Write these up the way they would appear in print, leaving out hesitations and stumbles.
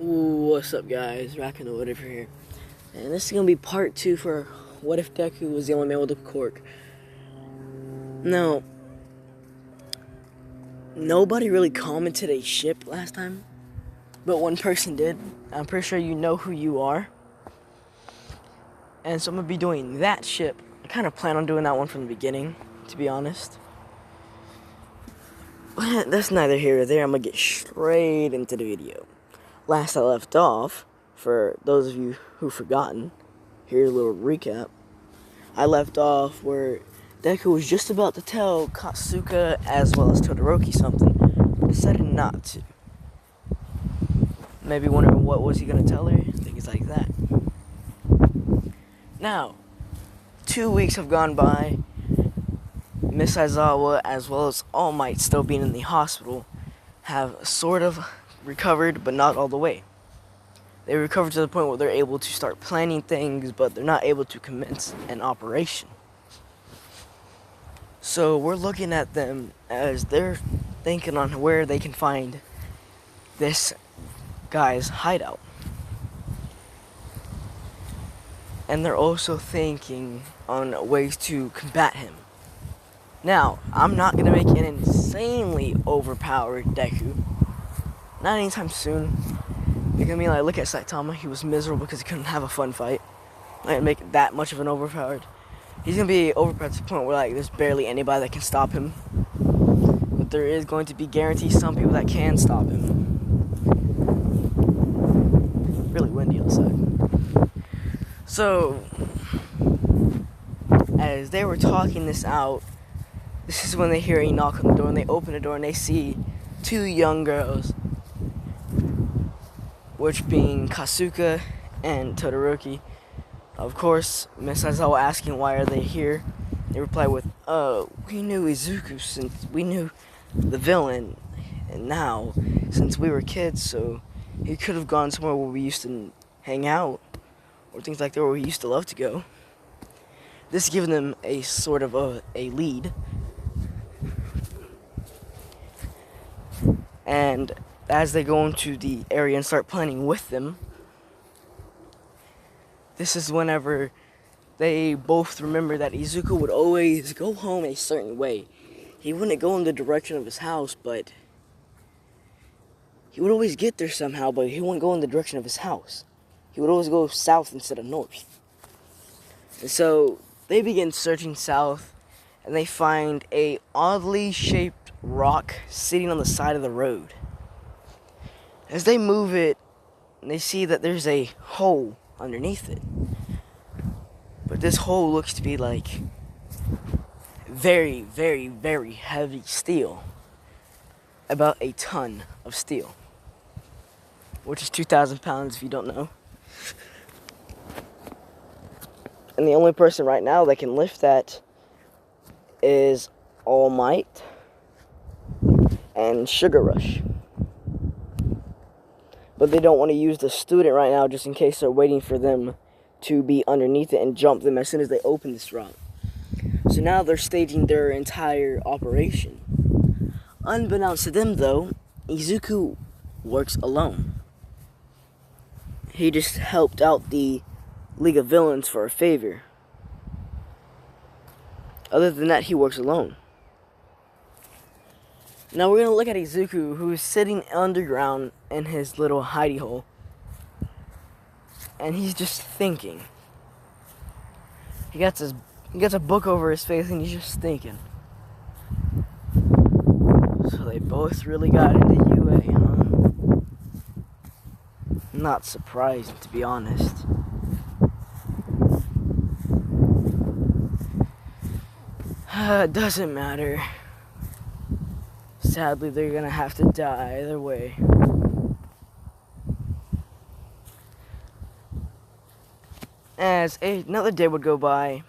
What's up, guys? Rockin' the Whatever here, and this is gonna be part 2 for What If Deku Was the Only Man with a Quirk. Now, nobody really commented a ship last time, but one person did. I'm pretty sure you know who you are, and so I'm gonna be doing that ship. I kind of plan on doing that one from the beginning, to be honest. But that's neither here or there. I'm gonna get straight into the video. Last I left off, for those of you who've forgotten, here's a little recap. I left off where Deku was just about to tell Katsuka as well as Todoroki something, but decided not to. Maybe wondering what was he going to tell her, things like that. Now, 2 weeks have gone by. Miss Aizawa as well as All Might, still being in the hospital, have sort of recovered, but not all the way. They recovered to the point where they're able to start planning things, but they're not able to commence an operation. So we're looking at them as they're thinking on where they can find this guy's hideout. And they're also thinking on ways to combat him. Now, I'm not going to make an insanely overpowered Deku. Not anytime soon. You're gonna be like, look at Saitama, he was miserable because he couldn't have a fun fight. I didn't make it that much of an overpowered. He's gonna be overpowered to the point where like there's barely anybody that can stop him. But there is going to be guaranteed some people that can stop him. Really windy outside. So as they were talking this out, this is when they hear a knock on the door, and they open the door and they see two young girls, which being Katsuka and Todoroki. Of course, Miss Aizawa asking why are they here. They reply with, we knew Izuku since we knew the villain, and now, since we were kids, so he could have gone somewhere where we used to hang out, or things like that where we used to love to go. This is giving them a sort of a lead. And as they go into the area and start planning with them, this is whenever they both remember that Izuku would always go home a certain way. He wouldn't go in the direction of his house, but he would always get there somehow, but he wouldn't go in the direction of his house. He would always go south instead of north. And so they begin searching south, and they find a oddly shaped rock sitting on the side of the road. As they move it, they see that there's a hole underneath it. But this hole looks to be like very, very, very heavy steel. About a ton of steel. Which is 2,000 pounds if you don't know. And the only person right now that can lift that is All Might and Sugar Rush. But they don't want to use the student right now just in case they're waiting for them to be underneath it and jump them as soon as they open this rock. So now they're staging their entire operation. Unbeknownst to them though, Izuku works alone. He just helped out the League of Villains for a favor. Other than that, he works alone. Now we're going to look at Izuku, who is sitting underground in his little hidey hole. And he's just thinking. He gets a book over his face and he's just thinking. So they both really got into UA, huh? Not surprising, to be honest. It doesn't matter. Sadly, they're gonna have to die either way. As another day would go by,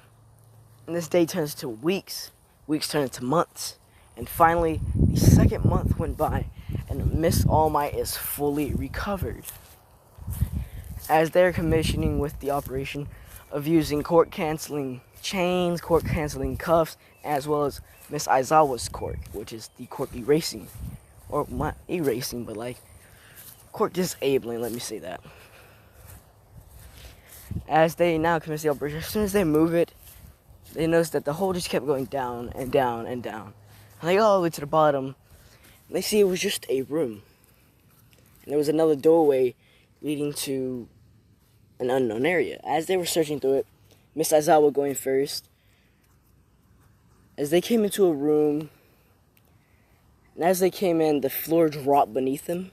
and this day turns to weeks, weeks turn into months, and finally, the second month went by, and Miss All Might is fully recovered. As they're commissioning with the operation of using quirk-canceling chains, quirk-canceling cuffs, as well as Miss Aizawa's quirk, which is the quirk erasing. Or not erasing, but like quirk disabling, let me say that. As they now commence the operation, as soon as they move it, they notice that the hole just kept going down and down and down. And they go all the way to the bottom, and they see it was just a room. And there was another doorway leading to an unknown area. As they were searching through it, Miss Aizawa going first, as they came into a room, and as they came in, the floor dropped beneath them.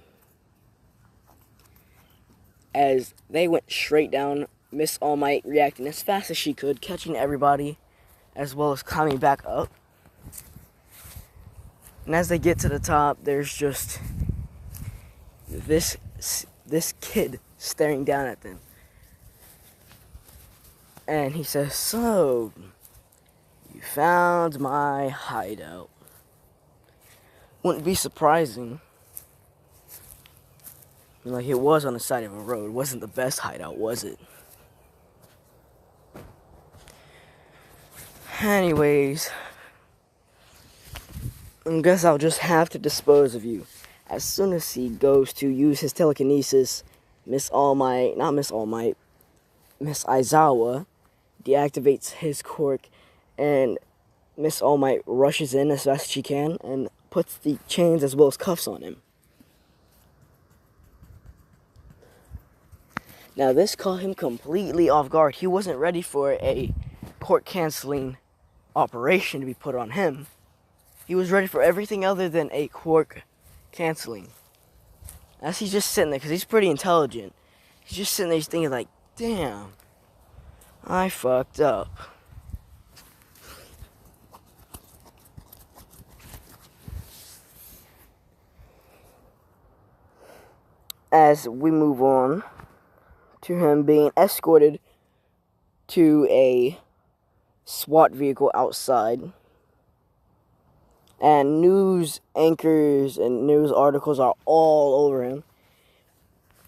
As they went straight down, Miss All Might reacting as fast as she could, catching everybody, as well as climbing back up. And as they get to the top, there's just this kid staring down at them. And he says, "So, you found my hideout." Wouldn't be surprising. Like, it was on the side of a road. It wasn't the best hideout, was it? Anyways, I guess I'll just have to dispose of you. As soon as he goes to use his telekinesis, Miss Aizawa deactivates his quirk, and Miss All Might rushes in as fast as she can and puts the chains as well as cuffs on him. Now, this caught him completely off guard. He wasn't ready for a quirk canceling operation to be put on him. He was ready for everything other than a quirk canceling. As he's just sitting there, because he's pretty intelligent, he's just sitting there, he's thinking like, damn, I fucked up. As we move on to him being escorted to a SWAT vehicle outside, and news anchors and news articles are all over him.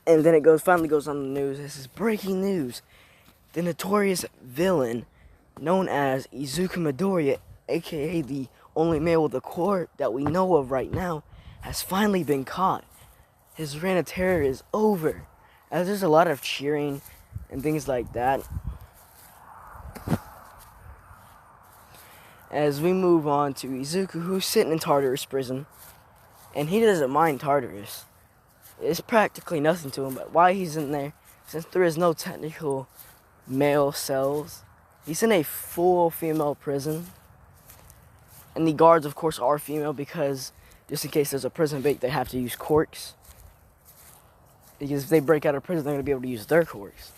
And then finally goes on the news. This is breaking news. The notorious villain known as Izuku Midoriya, aka the only male with a quirk that we know of right now, has finally been caught. His reign of terror is over. As there's a lot of cheering and things like that. As we move on to Izuku, who's sitting in Tartarus prison, and he doesn't mind Tartarus. It's practically nothing to him, but why he's in there, since there is no technical male cells, he's in a full female prison. And the guards, of course, are female because just in case there's a prison break, they have to use quirks. Because if they break out of prison, they're going to be able to use their quirks.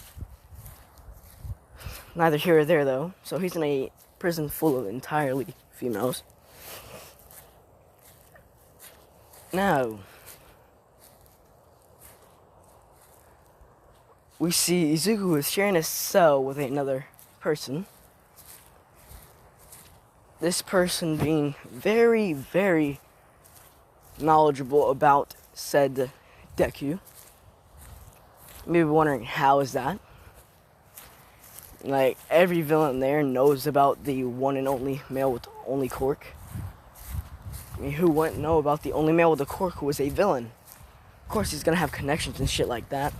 Neither here or there, though. So he's in a prison full of entirely females. Now, we see Izuku is sharing a cell with another person. This person being very, very knowledgeable about said deku. Maybe wondering, how is that? Like, every villain there knows about the one and only male with only quirk. I mean, who wouldn't know about the only male with a quirk who was a villain? Of course, he's gonna have connections and shit like that.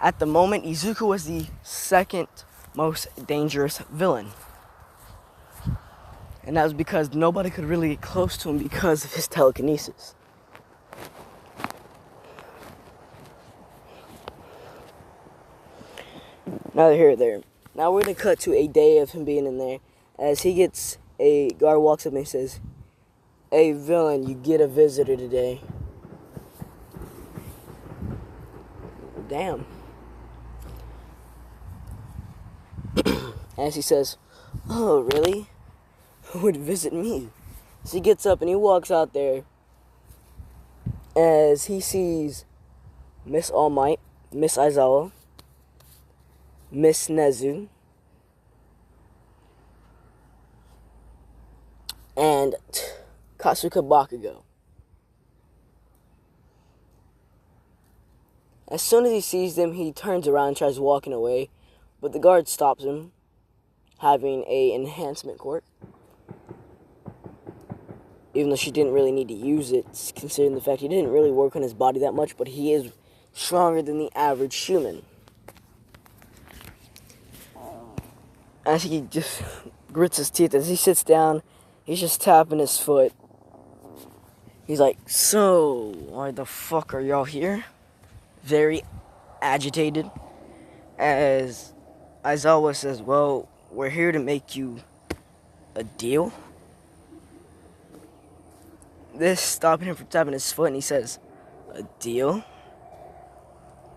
At the moment, Izuku was the second most dangerous villain. And that was because nobody could really get close to him because of his telekinesis. Neither here or there. Now we're going to cut to a day of him being in there. As a guard walks up and he says, "Hey, villain, you get a visitor today." Damn. As he says, "Oh, really? Who would visit me?" So he gets up and he walks out there. As he sees Miss All Might, Miss Aizawa, Miss Nezu, and Katsuka Bakugo. As soon as he sees them, he turns around and tries walking away, but the guard stops him, having a enhancement quirk. even though she didn't really need to use it, considering the fact he didn't really work on his body that much, but he is stronger than the average human. As he just grits his teeth, as he sits down, he's just tapping his foot. He's like, so, why the fuck are y'all here? Very agitated. As Aizawa says, well, we're here to make you a deal. This stopping him from tapping his foot, and he says, a deal?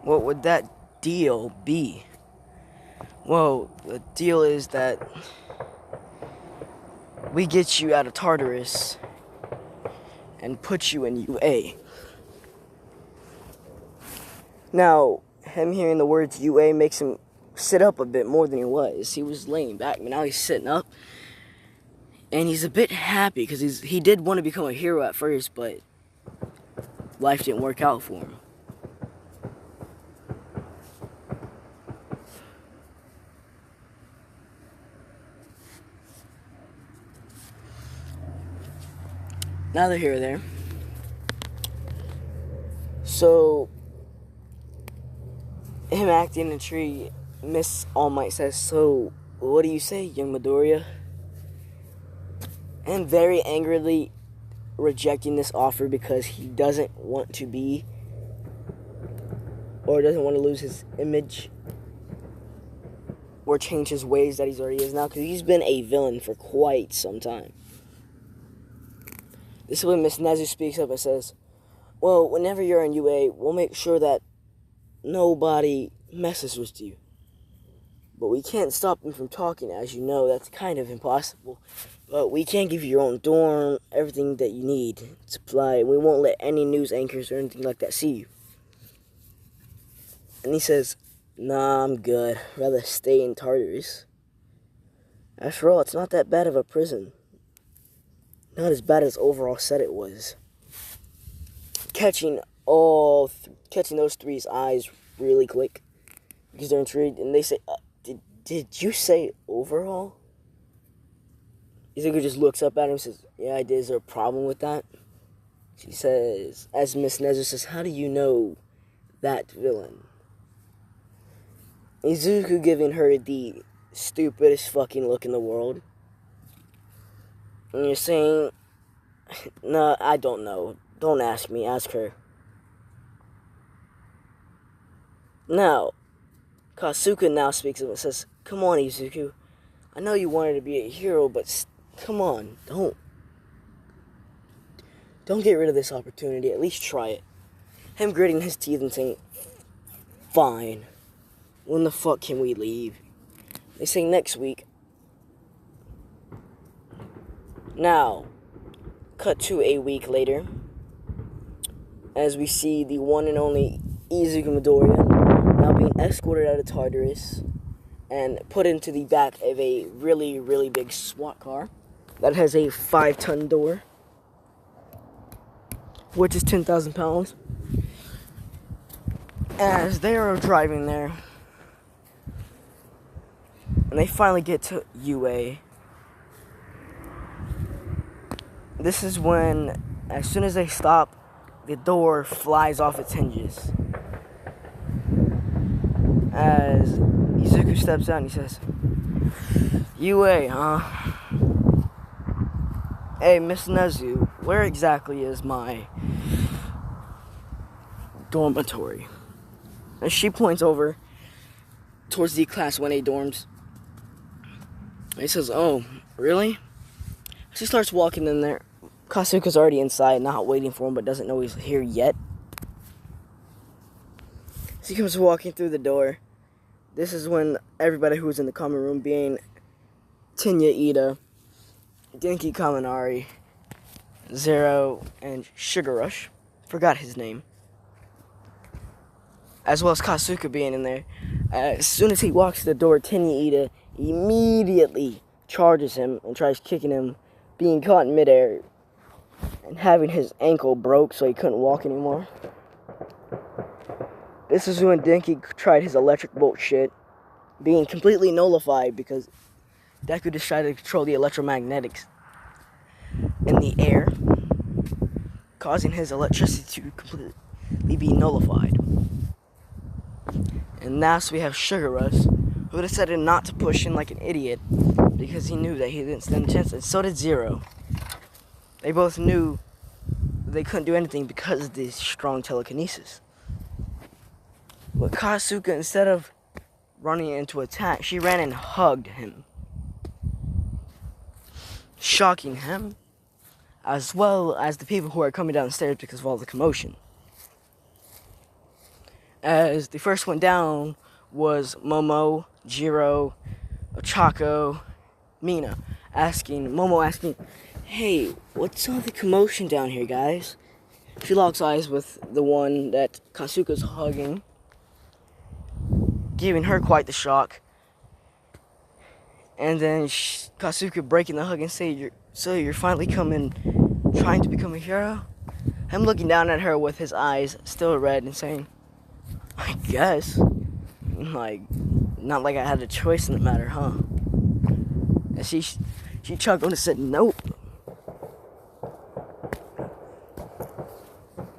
What would that deal be? Well, the deal is that we get you out of Tartarus and put you in UA. Now, him hearing the words UA makes him sit up a bit more than he was. He was laying back, but now he's sitting up. And he's a bit happy because he did want to become a hero at first, but life didn't work out for him. Neither here or there. So, him acting in a tree, Miss All Might says, so, what do you say, young Midoriya? And very angrily rejecting this offer because he doesn't want to be, or doesn't want to lose his image, or change his ways that he's already is now, because he's been a villain for quite some time. This is when Miss Nezu speaks up and says, well, whenever you're in UA, we'll make sure that nobody messes with you. But we can't stop them from talking, as you know. That's kind of impossible. But we can give you your own dorm, everything that you need, supply. We won't let any news anchors or anything like that see you. And he says, nah, I'm good. Rather stay in Tartarus. After all, it's not that bad of a prison. Not as bad as overall said it was. Catching those three's eyes really quick because they're intrigued, and they say, did you say overall? Izuku just looks up at him and says, yeah, I did. Is there a problem with that? She says, as Miss Nezu says, how do you know that villain? Izuku giving her the stupidest fucking look in the world. And you're saying, no, I don't know. Don't ask me, ask her. Now, Kasuga now speaks up and says, come on, Izuku. I know you wanted to be a hero, but come on, don't get rid of this opportunity. At least try it. Him gritting his teeth and saying, fine. When the fuck can we leave? They say next week. Now, cut to a week later, as we see the one and only Izuku Midoriya now being escorted out of Tartarus and put into the back of a really, really big SWAT car that has a 5-ton door, which is 10,000 pounds. As they are driving there, and they finally get to UA, this is when, as soon as they stop, the door flies off its hinges. As Izuku steps out and he says, UA, huh? Hey, Miss Nezu, where exactly is my dormitory? And she points over towards the Class 1A dorms. And he says, oh, really? She starts walking in there. Kasuka's already inside, not waiting for him, but doesn't know he's here yet. She comes walking through the door. This is when everybody who was in the common room, being Tenya Ida, Denki Kaminari, Zero, and Sugar Rush, forgot his name, as well as Kasuga being in there. As soon as he walks to the door, Tenya Ida immediately charges him and tries kicking him, being caught in midair and having his ankle broke so he couldn't walk anymore. This is when Denki tried his electric bolt shit, being completely nullified because Deku decided to control the electromagnetics in the air. causing his electricity to completely be nullified. And last we have Sugar Rush, who decided not to push in like an idiot because he knew that he didn't stand a chance, and so did Zero. They both knew they couldn't do anything because of this strong telekinesis. But Kasuga, instead of running into attack, she ran and hugged him, shocking him, as well as the people who are coming downstairs because of all the commotion. As the first one down was Momo, Jiro, Ochako, Mina, Momo asking, "Hey, what's all the commotion down here, guys?" She locks eyes with the one that Kasuga's hugging, giving her quite the shock. And then Kasuga breaking the hug and saying, "So you're finally trying to become a hero?" Him looking down at her with his eyes still red and saying, "I guess. Like, not like I had a choice in the matter, huh?" And she chuckled and said, "Nope."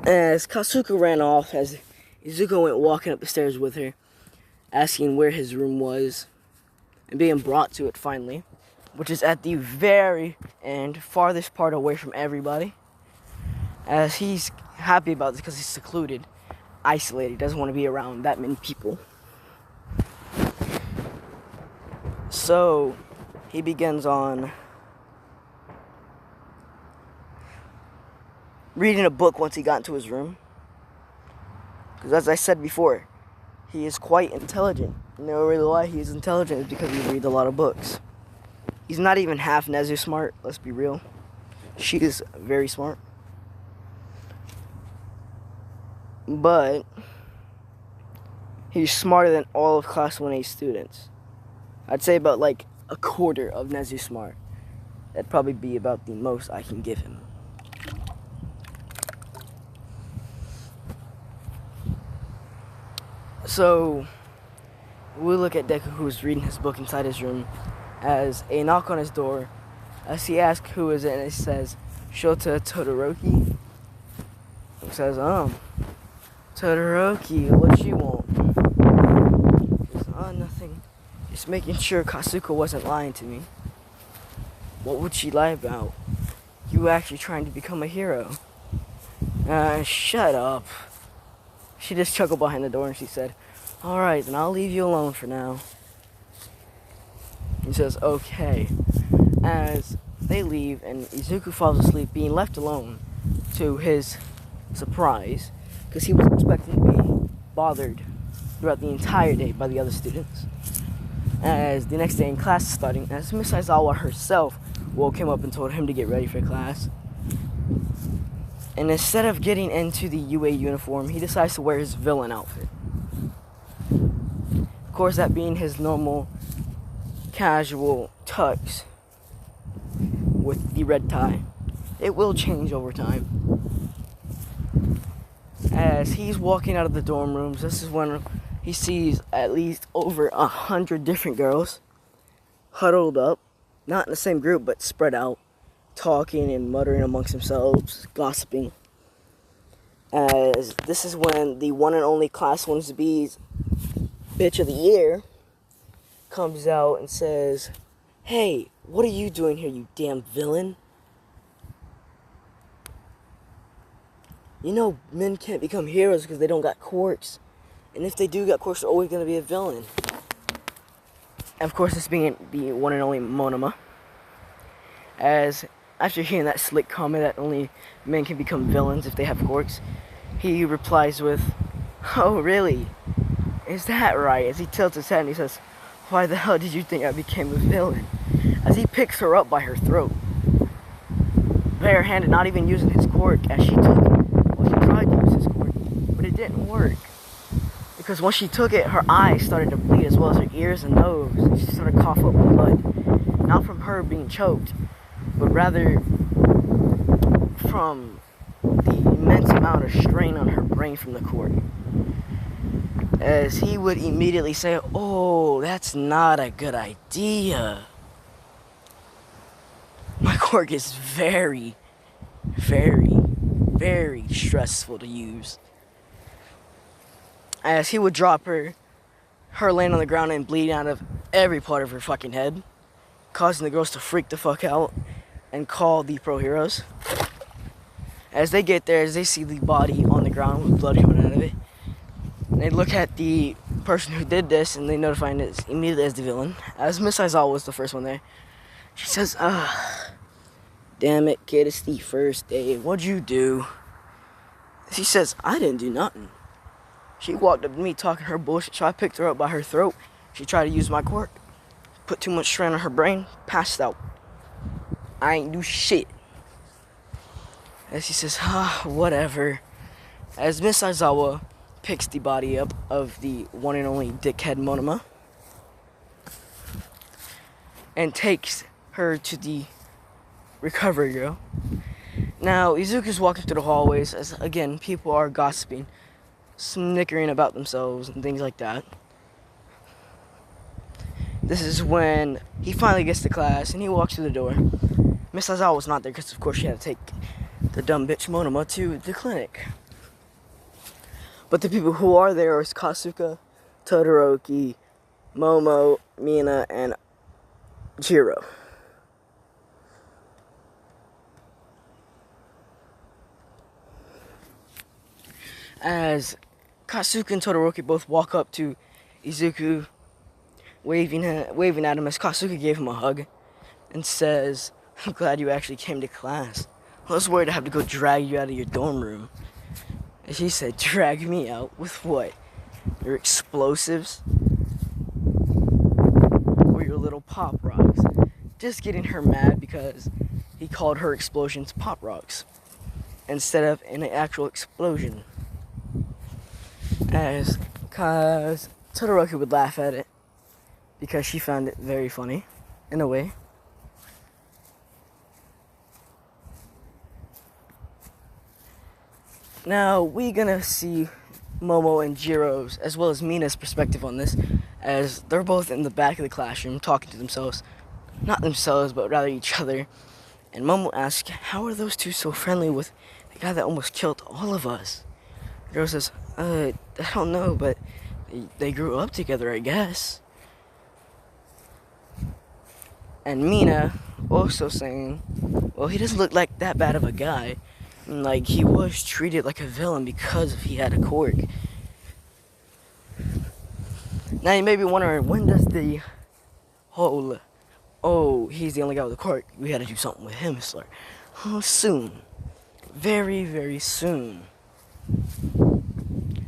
As Kasuga ran off, as Izuku went walking up the stairs with her, asking where his room was, and being brought to it finally, which is at the very end, farthest part away from everybody. As he's happy about this because he's secluded, isolated, doesn't want to be around that many people. So he begins on reading a book once he got into his room. Because as I said before, he is quite intelligent. You know really why he is intelligent is because he reads a lot of books. He's not even half Nezu smart, let's be real. She is very smart. But he's smarter than all of Class 1A students. I'd say about like a quarter of Nezu smart. That'd probably be about the most I can give him. So we look at Deku, who's reading his book inside his room, as a knock on his door, as he asks who is it, and it says Shota Todoroki. He says, "Todoroki, what you want?" He says, "Oh, nothing. Just making sure Kasuga wasn't lying to me." "What would she lie about? You actually trying to become a hero?" Shut up. She just chuckled behind the door and she said, "Alright, then I'll leave you alone for now." He says, "Okay." As they leave and Izuku falls asleep, being left alone to his surprise, because he was expecting to be bothered throughout the entire day by the other students. As the next day in class is starting, as Miss Aizawa herself woke him up and told him to get ready for class. And instead of getting into the UA uniform, he decides to wear his villain outfit. Of course, that being his normal casual tux with the red tie. It will change over time. As he's walking out of the dorm rooms, this is when he sees at least over 100 different girls huddled up, not in the same group, but spread out, talking and muttering amongst themselves, gossiping. As this is when the one and only Class 1B's Bitch of the Year comes out and says, "Hey, what are you doing here, you damn villain? You know men can't become heroes because they don't got quirks. And if they do got quirks, they're always going to be a villain." And of course, this being the one and only Monoma. As after hearing that slick comment that only men can become villains if they have quirks, he replies with, "Oh, really? Is that right?" As he tilts his head and he says, "Why the hell did you think I became a villain?" As he picks her up by her throat, barehanded, not even using his quirk, as she took it. Well, he tried to use his quirk, but it didn't work. Because once she took it, her eyes started to bleed as well as her ears and nose. And she started coughing up blood. Not from her being choked, but rather from the immense amount of strain on her brain from the quirk. As he would immediately say, "Oh, that's not a good idea. My quirk is very, very, very stressful to use, as he would drop her laying on the ground and bleeding out of every part of her fucking head, causing the girls to freak the fuck out and call the pro heroes. As they get there, as they see the body on the ground with blood coming out of it, they look at the person who did this and they notify it immediately as the villain. As Miss Aizawa was the first one there, she says, damn it, kid, it's the first day. What'd you do? She says, I didn't do nothing. She walked up to me talking her bullshit, so I picked her up by her throat. She tried to use my quirk, put too much strain on her brain, passed out. I ain't do shit. As she says, whatever. As Miss Aizawa picks the body up of the one and only dickhead Monoma and takes her to the recovery girl. Now, Izuku's walking through the hallways as, again, people are gossiping, snickering about themselves and things like that. This is when he finally gets to class and he walks through the door. Miss Aizawa was not there because, of course, she had to take the dumb bitch Monoma to the clinic. But the people who are there is Kasuka, Todoroki, Momo, Mina, and Jiro. As Kasuka and Todoroki both walk up to Izuku, waving at him as Kasuka gave him a hug and says, I'm glad you actually came to class. I was worried to have to go drag you out of your dorm room. And she said, drag me out? With what? Your explosives? Or your little pop rocks? Just getting her mad because he called her explosions pop rocks instead of an actual explosion. Cause Todoroki would laugh at it because she found it very funny, in a way. Now, we're gonna see Momo and Jiro's, as well as Mina's perspective on this, as they're both in the back of the classroom talking to themselves. Not themselves, but rather each other. And Momo asks, how are those two so friendly with the guy that almost killed all of us? The girl says, I don't know, but they grew up together, I guess. And Mina also saying, well, he doesn't look like that bad of a guy. Like, he was treated like a villain because he had a quirk. Now, you may be wondering, when does the whole, oh, he's the only guy with a quirk, we had to do something with him start? Oh, soon. Very, very soon.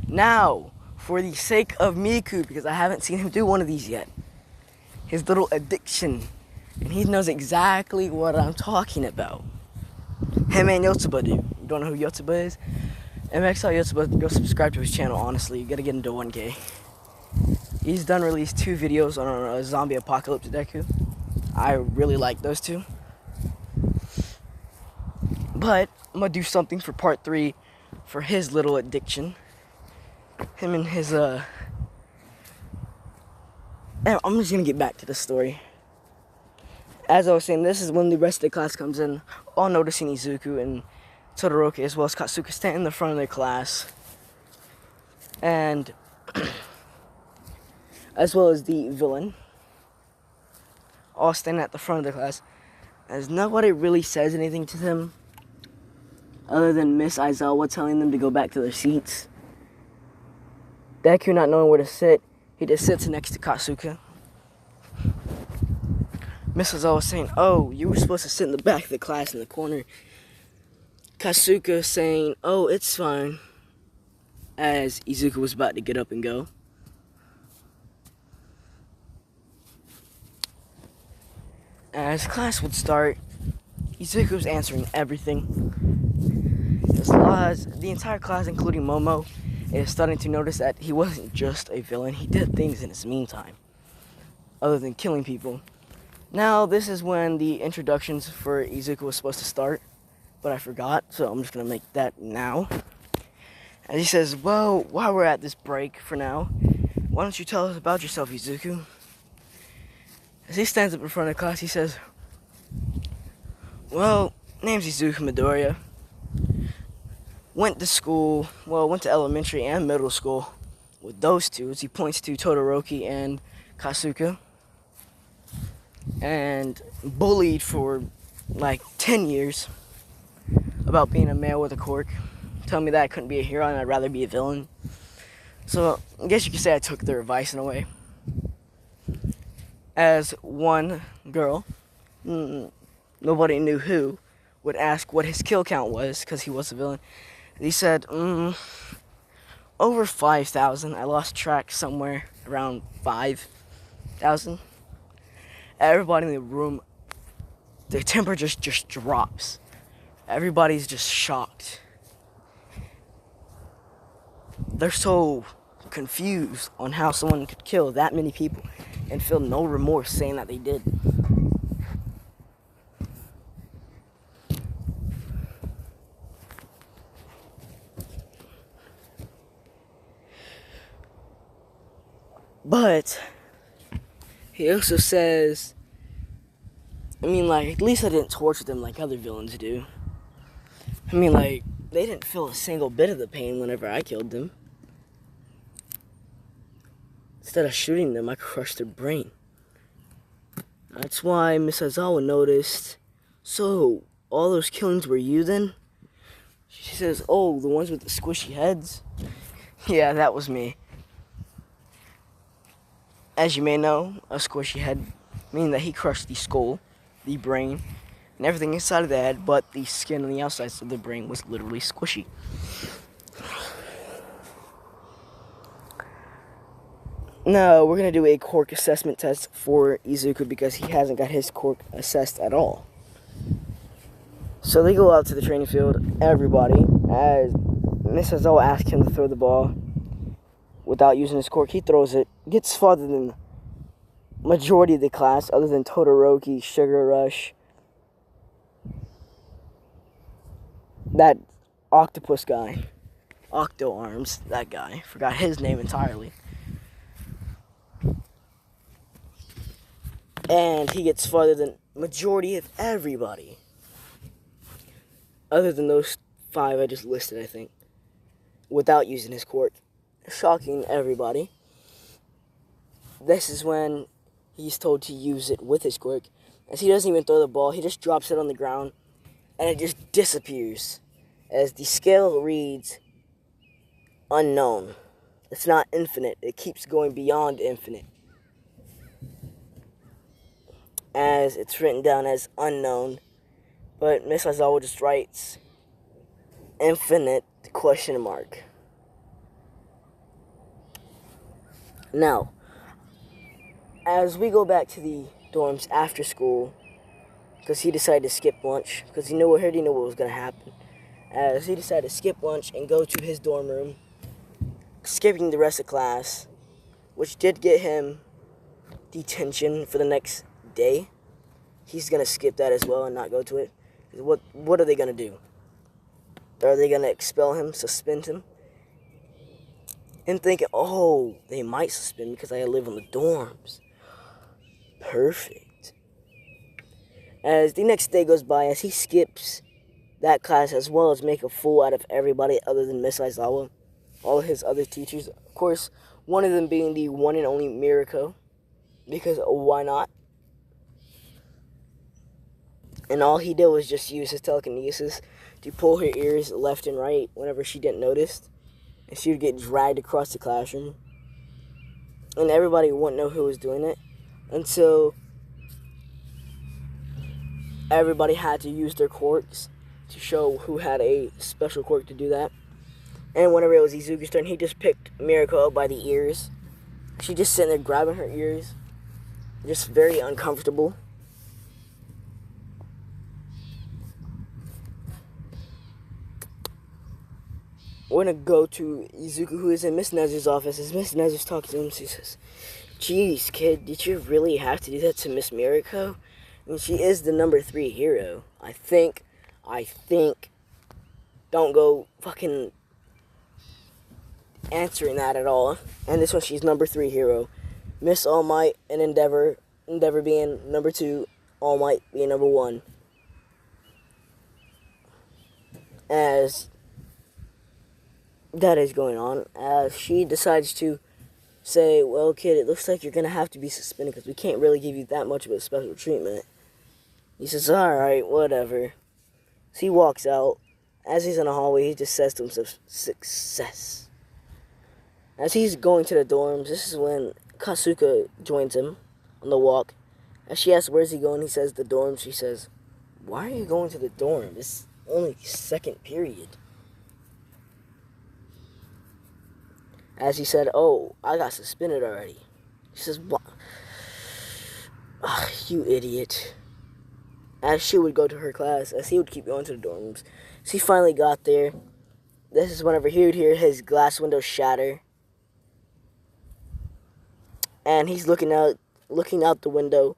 Now, for the sake of Miku, because I haven't seen him do one of these yet, his little addiction, and he knows exactly what I'm talking about. Him and Yotsuba do. You don't know who Yotsuba is? MXL Yotsuba, go subscribe to his channel, honestly. You gotta get into 1K. He's done released 2 videos on a zombie apocalypse deku. I really like those 2. But I'm gonna do something for part 3 for his little addiction. Him and his, I'm just gonna get back to the story. As I was saying, this is when the rest of the class comes in, all noticing Izuku and Todoroki, as well as Kasuka, standing in the front of their class. And as well as the villain, all standing at the front of the class. As nobody really says anything to them, other than Miss Aizawa telling them to go back to their seats. Deku not knowing where to sit, he just sits next to Kasuka. Miss Aizawa saying, oh, you were supposed to sit in the back of the class in the corner. Kasuka saying, oh, it's fine, as Izuku was about to get up and go. As class would start, Izuku was answering everything. The entire class, including Momo, is starting to notice that he wasn't just a villain. He did things in his meantime, other than killing people. Now, this is when the introductions for Izuku was supposed to start, but I forgot, so I'm just going to make that now. And he says, well, while we're at this break for now, why don't you tell us about yourself, Izuku? As he stands up in front of the class, he says, well, name's Izuku Midoriya. went to school, well, went to elementary and middle school with those two, as he points to Todoroki and Kasuga, and bullied for like 10 years about being a male with a quirk, telling me that I couldn't be a hero and I'd rather be a villain. So I guess you could say I took their advice in a way. As one girl, nobody knew who, would ask what his kill count was because he was a villain. He said, over 5,000. I lost track somewhere around 5,000. Everybody in the room, their temperature just drops. Everybody's just shocked. They're so confused on how someone could kill that many people and feel no remorse saying that they did. But he also says, I mean, like, at least I didn't torture them like other villains do. I mean, like, they didn't feel a single bit of the pain whenever I killed them. Instead of shooting them, I crushed their brain. That's why Miss Aizawa noticed, so, all those killings were you then? She says, oh, the ones with the squishy heads? Yeah, that was me. As you may know, a squishy head, meaning that he crushed the skull, the brain, and everything inside of the head, but the skin on the outside of the brain was literally squishy. No, we're going to do a quirk assessment test for Izuku because he hasn't got his quirk assessed at all. So they go out to the training field, everybody, as Miss Aizawa asks him to throw the ball without using his quirk. He throws it, gets farther than the majority of the class, other than Todoroki, Sugar Rush, that octopus guy, Octo Arms, that guy, forgot his name entirely. And he gets farther than majority of everybody. Other than those 5 I just listed, I think. Without using his quirk. Shocking everybody. This is when he's told to use it with his quirk. As he doesn't even throw the ball, he just drops it on the ground. And it just disappears. As the scale reads, unknown. It's not infinite. It keeps going beyond infinite. As it's written down as unknown, but Miss Aizawa just writes infinite question mark. Now, as we go back to the dorms after school, because he decided to skip lunch, because he already knew what was going to happen, as he decided to skip lunch and go to his dorm room, skipping the rest of class, which did get him detention for the next day. He's going to skip that as well and not go to it. What are they going to do? Are they going to expel him, suspend him? And thinking, oh, they might suspend me because I live in the dorms. Perfect. As the next day goes by, as he skips that class as well as make a fool out of everybody other than Miss Aizawa, all of his other teachers. Of course, one of them being the one and only Mirako, because why not? And all he did was just use his telekinesis to pull her ears left and right whenever she didn't notice. And she would get dragged across the classroom. And everybody wouldn't know who was doing it until everybody had to use their quirks to show who had a special quirk to do that. And whenever it was Izuku's turn, he just picked Mirako up by the ears. She just sitting there grabbing her ears. Just very uncomfortable. We're going to go to Izuku, who is in Miss Nezer's office. As Miss Nezer's talking to him, she says, "Geez, kid, did you really have to do that to Miss Mirako? I mean, she is the number 3 hero. I think. Don't go fucking answering that at all. And this one, she's number 3 hero. Miss All Might and Endeavor being number 2, All Might being number 1. As that is going on. She decides to say, well, kid, it looks like you're going to have to be suspended because we can't really give you that much of a special treatment. He says, alright, whatever. So he walks out. As he's in the hallway, he just says to himself, success. As he's going to the dorms, this is when Kasuka joins him on the walk. As she asks, where's he going? He says, the dorm. She says, why are you going to the dorm? It's only second period. As he said, oh, I got suspended already. She says, what? Ugh, you idiot. As she would go to her class, as he would keep going to the dorm rooms. So he finally got there. This is whenever he would hear his glass window shatter. And he's looking out the window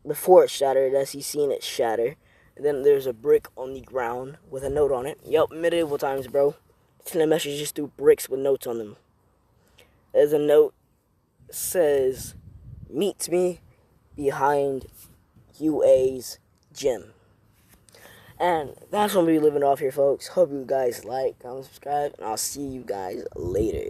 before it shattered, as he's seen it shatter. And then there's a brick on the ground with a note on it. Yup, medieval times, bro. Sending messages through bricks with notes on them. There's a note says, meet me behind UA's gym. And that's when we'll be living off here, folks. Hope you guys like, comment, subscribe, and I'll see you guys later.